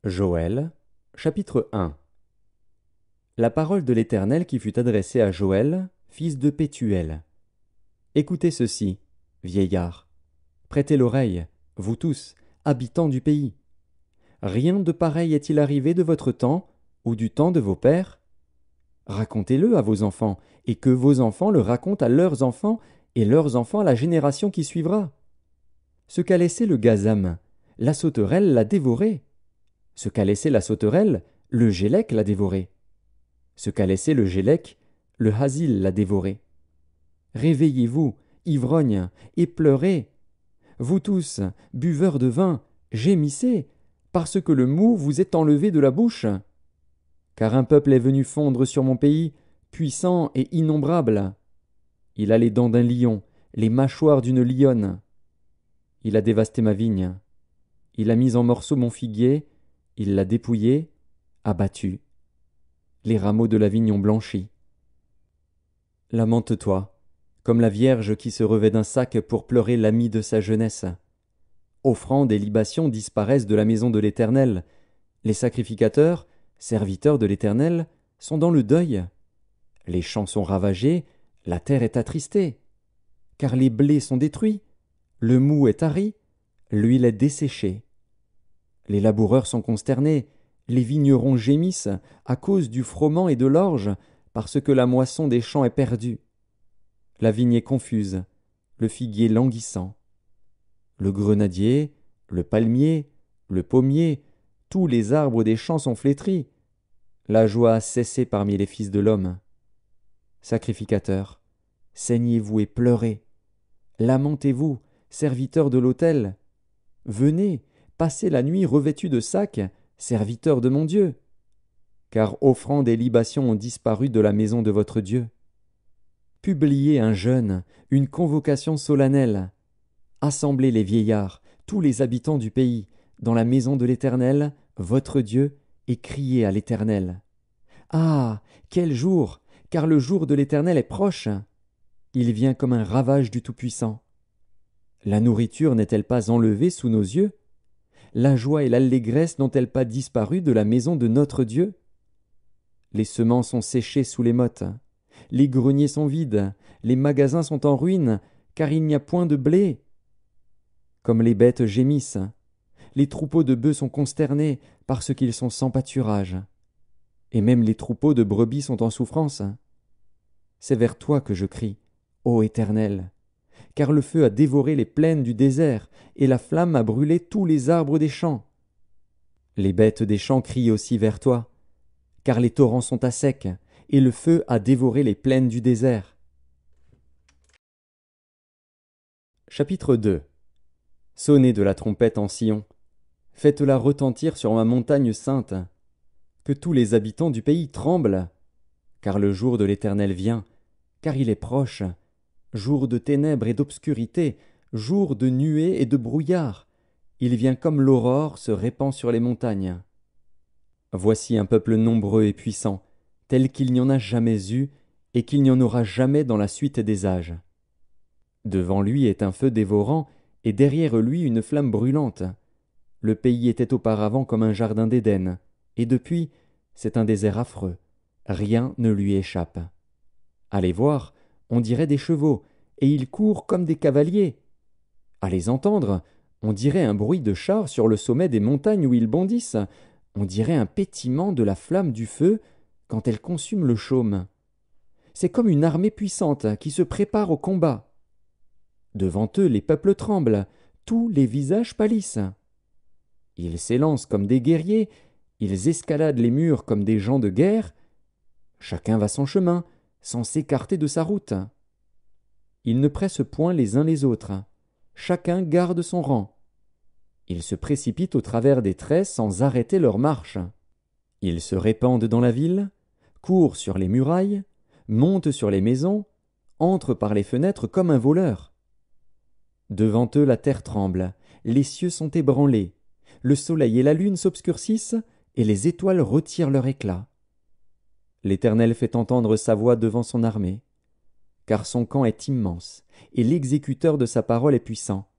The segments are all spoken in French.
Joël, chapitre 1. La parole de l'Éternel qui fut adressée à Joël, fils de Pétuel. Écoutez ceci, vieillards. Prêtez l'oreille, vous tous, habitants du pays. Rien de pareil est-il arrivé de votre temps ou du temps de vos pères? Racontez-le à vos enfants, et que vos enfants le racontent à leurs enfants, et leurs enfants à la génération qui suivra. Ce qu'a laissé le gazam, la sauterelle l'a dévoré. Ce qu'a laissé la sauterelle, le gélec l'a dévoré. Ce qu'a laissé le gélec, le hasil l'a dévoré. Réveillez-vous, ivrognes, et pleurez. Vous tous, buveurs de vin, gémissez, parce que le mou vous est enlevé de la bouche. Car un peuple est venu fondre sur mon pays, puissant et innombrable. Il a les dents d'un lion, les mâchoires d'une lionne. Il a dévasté ma vigne. Il a mis en morceaux mon figuier, il l'a dépouillé, abattu. Les rameaux de la vigne ont blanchi. Lamente-toi, comme la vierge qui se revêt d'un sac pour pleurer l'ami de sa jeunesse. Offrandes et libations disparaissent de la maison de l'Éternel. Les sacrificateurs, serviteurs de l'Éternel, sont dans le deuil. Les champs sont ravagés, la terre est attristée. Car les blés sont détruits, le mou est tari, l'huile est desséchée. Les laboureurs sont consternés, les vignerons gémissent à cause du froment et de l'orge, parce que la moisson des champs est perdue. La vigne est confuse, le figuier languissant. Le grenadier, le palmier, le pommier, tous les arbres des champs sont flétris. La joie a cessé parmi les fils de l'homme. Sacrificateurs, saignez-vous et pleurez. Lamentez-vous, serviteurs de l'autel. Venez, passez la nuit revêtus de sacs, serviteurs de mon Dieu. Car offrandes et libations ont disparu de la maison de votre Dieu. Publiez un jeûne, une convocation solennelle. Assemblez les vieillards, tous les habitants du pays, dans la maison de l'Éternel, votre Dieu, et criez à l'Éternel. Ah, quel jour, car le jour de l'Éternel est proche. Il vient comme un ravage du Tout-Puissant. La nourriture n'est-elle pas enlevée sous nos yeux? La joie et l'allégresse n'ont-elles pas disparu de la maison de notre Dieu? Les semences sont séchées sous les mottes, les greniers sont vides, les magasins sont en ruine, car il n'y a point de blé. Comme les bêtes gémissent, les troupeaux de bœufs sont consternés parce qu'ils sont sans pâturage, et même les troupeaux de brebis sont en souffrance. C'est vers toi que je crie, ô Éternel, car le feu a dévoré les plaines du désert, et la flamme a brûlé tous les arbres des champs. Les bêtes des champs crient aussi vers toi, car les torrents sont à sec, et le feu a dévoré les plaines du désert. Chapitre 2. Sonnez de la trompette en Sion, faites-la retentir sur ma montagne sainte, que tous les habitants du pays tremblent, car le jour de l'Éternel vient, car il est proche, jour de ténèbres et d'obscurité, jour de nuées et de brouillard. Il vient comme l'aurore se répand sur les montagnes. Voici un peuple nombreux et puissant, tel qu'il n'y en a jamais eu et qu'il n'y en aura jamais dans la suite des âges. Devant lui est un feu dévorant et derrière lui une flamme brûlante. Le pays était auparavant comme un jardin d'Éden, et depuis, c'est un désert affreux. Rien ne lui échappe. À les voir, on dirait des chevaux, et ils courent comme des cavaliers. À les entendre, on dirait un bruit de chars sur le sommet des montagnes où ils bondissent. On dirait un pétillement de la flamme du feu quand elle consume le chaume. C'est comme une armée puissante qui se prépare au combat. Devant eux, les peuples tremblent, tous les visages pâlissent. Ils s'élancent comme des guerriers, ils escaladent les murs comme des gens de guerre. Chacun va son chemin, sans s'écarter de sa route. Ils ne pressent point les uns les autres, chacun garde son rang. Ils se précipitent au travers des traits sans arrêter leur marche. Ils se répandent dans la ville, courent sur les murailles, montent sur les maisons, entrent par les fenêtres comme un voleur. Devant eux la terre tremble, les cieux sont ébranlés, le soleil et la lune s'obscurcissent, et les étoiles retirent leur éclat. L'Éternel fait entendre sa voix devant son armée, car son camp est immense, et l'exécuteur de sa parole est puissant.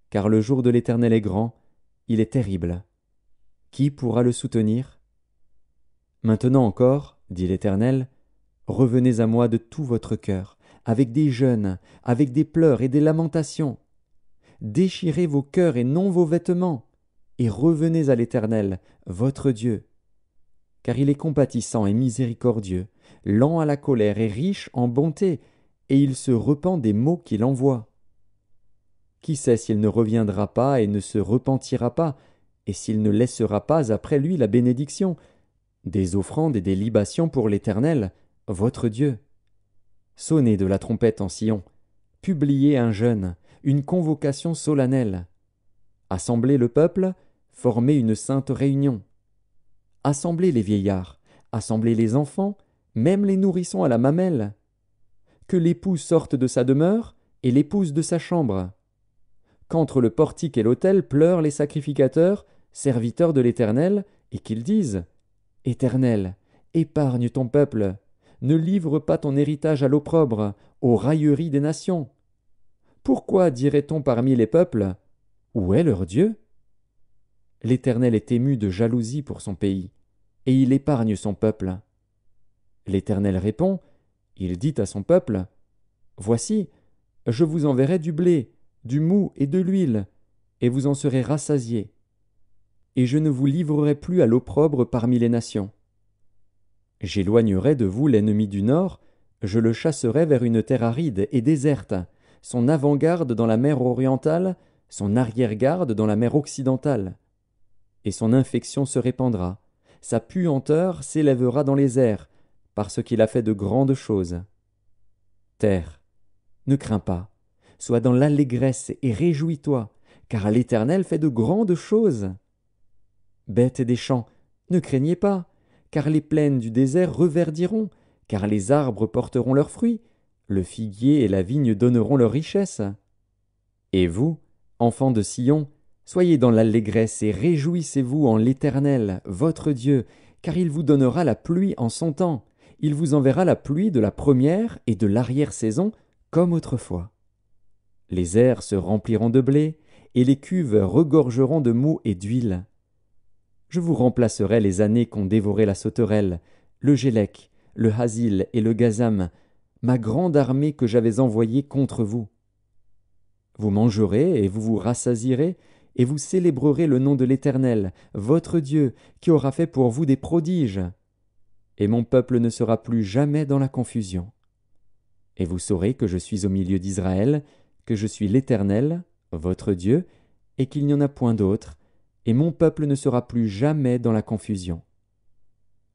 Car le jour de l'Éternel est grand, il est terrible. qui pourra le soutenir? Maintenant encore, dit l'Éternel, revenez à moi de tout votre cœur, avec des jeûnes, avec des pleurs et des lamentations. Déchirez vos cœurs et non vos vêtements, et revenez à l'Éternel, votre Dieu. Car il est compatissant et miséricordieux, lent à la colère et riche en bonté, et il se repent des maux qu'il envoie. Qui sait s'il ne reviendra pas et ne se repentira pas, et s'il ne laissera pas après lui la bénédiction, des offrandes et des libations pour l'Éternel, votre Dieu. Sonnez de la trompette en Sion, publiez un jeûne, une convocation solennelle. Assemblez le peuple, formez une sainte réunion. Assemblez les vieillards, assemblez les enfants, même les nourrissons à la mamelle. Que l'époux sorte de sa demeure et l'épouse de sa chambre. Qu'entre le portique et l'autel pleurent les sacrificateurs, serviteurs de l'Éternel, et qu'ils disent « Éternel, épargne ton peuple, ne livre pas ton héritage à l'opprobre, aux railleries des nations. Pourquoi dirait-on parmi les peuples « Où est leur Dieu ?» L'Éternel est ému de jalousie pour son pays, et il épargne son peuple. L'Éternel répond, il dit à son peuple « Voici, je vous enverrai du blé, du mou et de l'huile, et vous en serez rassasiés. Et je ne vous livrerai plus à l'opprobre parmi les nations. J'éloignerai de vous l'ennemi du nord, je le chasserai vers une terre aride et déserte, son avant-garde dans la mer orientale, son arrière-garde dans la mer occidentale. Et son infection se répandra, sa puanteur s'élèvera dans les airs, parce qu'il a fait de grandes choses. Terre, ne crains pas, sois dans l'allégresse et réjouis-toi, car l'Éternel fait de grandes choses. Bêtes des champs, ne craignez pas, car les plaines du désert reverdiront, car les arbres porteront leurs fruits, le figuier et la vigne donneront leur richesse. Et vous, enfants de Sion, soyez dans l'allégresse et réjouissez-vous en l'Éternel, votre Dieu, car il vous donnera la pluie en son temps, il vous enverra la pluie de la première et de l'arrière-saison, comme autrefois. Les airs se rempliront de blé, et les cuves regorgeront de mou et d'huile. Je vous remplacerai les années qu'ont dévoré la sauterelle, le gélec, le hasil et le gazam, ma grande armée que j'avais envoyée contre vous. Vous mangerez et vous vous rassasierez, et vous célébrerez le nom de l'Éternel, votre Dieu, qui aura fait pour vous des prodiges. Et mon peuple ne sera plus jamais dans la confusion. Et vous saurez que je suis au milieu d'Israël, que je suis l'Éternel, votre Dieu, et qu'il n'y en a point d'autre, et mon peuple ne sera plus jamais dans la confusion.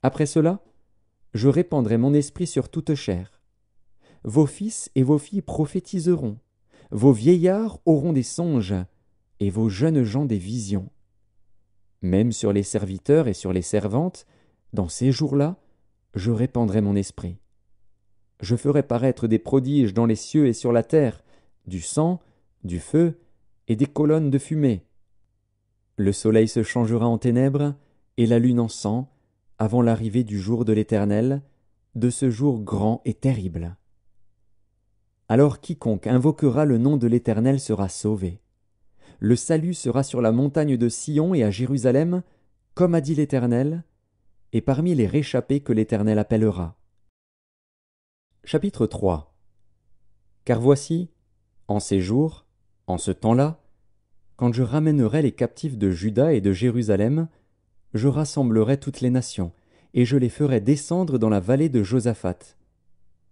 Après cela, je répandrai mon esprit sur toute chair. Vos fils et vos filles prophétiseront, vos vieillards auront des songes, et vos jeunes gens des visions. Même sur les serviteurs et sur les servantes, dans ces jours-là, je répandrai mon esprit. Je ferai paraître des prodiges dans les cieux et sur la terre, du sang, du feu et des colonnes de fumée. Le soleil se changera en ténèbres et la lune en sang, avant l'arrivée du jour de l'Éternel, de ce jour grand et terrible. Alors quiconque invoquera le nom de l'Éternel sera sauvé. Le salut sera sur la montagne de Sion et à Jérusalem, comme a dit l'Éternel, et parmi les réchappés que l'Éternel appellera. Chapitre 3. Car voici, en ces jours, en ce temps-là, quand je ramènerai les captifs de Juda et de Jérusalem, je rassemblerai toutes les nations, et je les ferai descendre dans la vallée de Josaphat.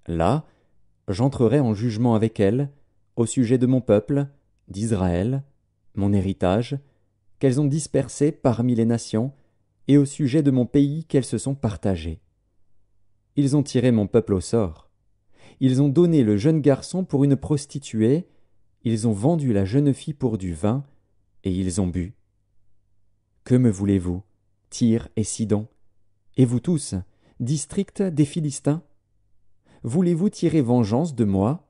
Là, j'entrerai en jugement avec elles, au sujet de mon peuple, d'Israël, mon héritage, qu'elles ont dispersé parmi les nations, et au sujet de mon pays qu'elles se sont partagées. Ils ont tiré mon peuple au sort. Ils ont donné le jeune garçon pour une prostituée, ils ont vendu la jeune fille pour du vin, et ils ont bu. Que me voulez-vous, Tyr et Sidon, et vous tous, district des Philistins? Voulez-vous tirer vengeance de moi?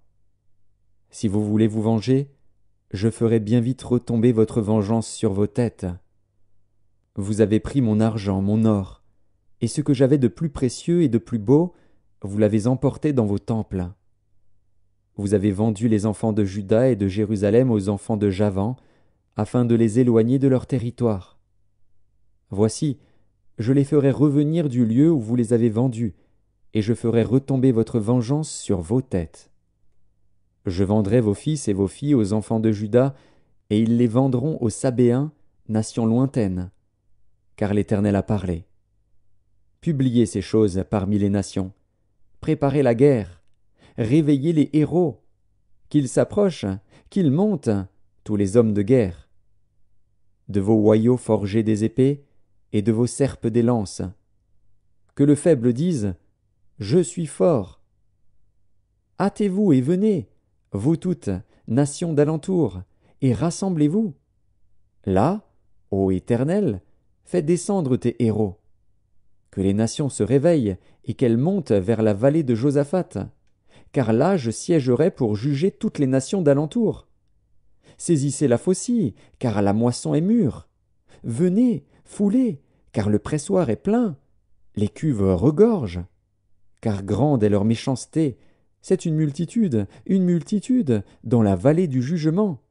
Si vous voulez vous venger, je ferai bien vite retomber votre vengeance sur vos têtes. Vous avez pris mon argent, mon or, et ce que j'avais de plus précieux et de plus beau, vous l'avez emporté dans vos temples. Vous avez vendu les enfants de Juda et de Jérusalem aux enfants de Javan, afin de les éloigner de leur territoire. Voici, je les ferai revenir du lieu où vous les avez vendus, et je ferai retomber votre vengeance sur vos têtes. Je vendrai vos fils et vos filles aux enfants de Juda, et ils les vendront aux Sabéens, nation lointaine, car l'Éternel a parlé. Publiez ces choses parmi les nations, préparez la guerre, réveillez les héros, qu'ils s'approchent, qu'ils montent, tous les hommes de guerre. De vos hoyaux forgez des épées, et de vos serpes des lances. Que le faible dise « Je suis fort ». Hâtez-vous et venez, vous toutes, nations d'alentour, et rassemblez-vous. Là, ô Éternel, fais descendre tes héros. Que les nations se réveillent et qu'elles montent vers la vallée de Josaphat, car là je siégerai pour juger toutes les nations d'alentour. Saisissez la faucille, car la moisson est mûre. Venez, foulez, car le pressoir est plein. Les cuves regorgent. Car grande est leur méchanceté. C'est une multitude, dans la vallée du jugement.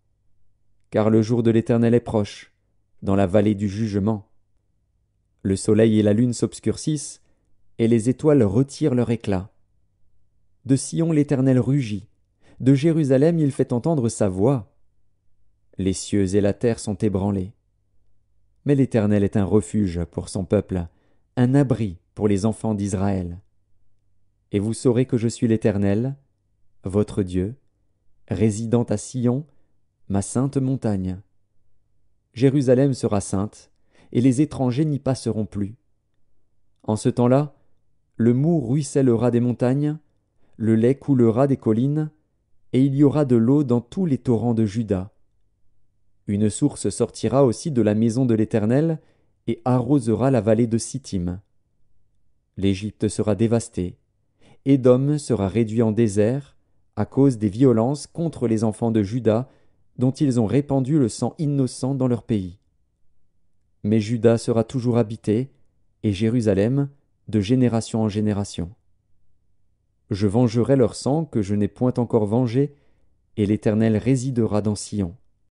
Car le jour de l'Éternel est proche, dans la vallée du jugement. Le soleil et la lune s'obscurcissent, et les étoiles retirent leur éclat. De Sion l'Éternel rugit, de Jérusalem il fait entendre sa voix. Les cieux et la terre sont ébranlés. Mais l'Éternel est un refuge pour son peuple, un abri pour les enfants d'Israël. Et vous saurez que je suis l'Éternel, votre Dieu, résidant à Sion, ma sainte montagne. Jérusalem sera sainte, et les étrangers n'y passeront plus. En ce temps-là, le moût ruissellera des montagnes, le lait coulera des collines, et il y aura de l'eau dans tous les torrents de Juda. Une source sortira aussi de la maison de l'Éternel, et arrosera la vallée de Sittim. L'Égypte sera dévastée, Édom sera réduit en désert, à cause des violences contre les enfants de Juda, dont ils ont répandu le sang innocent dans leur pays. Mais Juda sera toujours habité, et Jérusalem, de génération en génération. Je vengerai leur sang que je n'ai point encore vengé, et l'Éternel résidera dans Sion.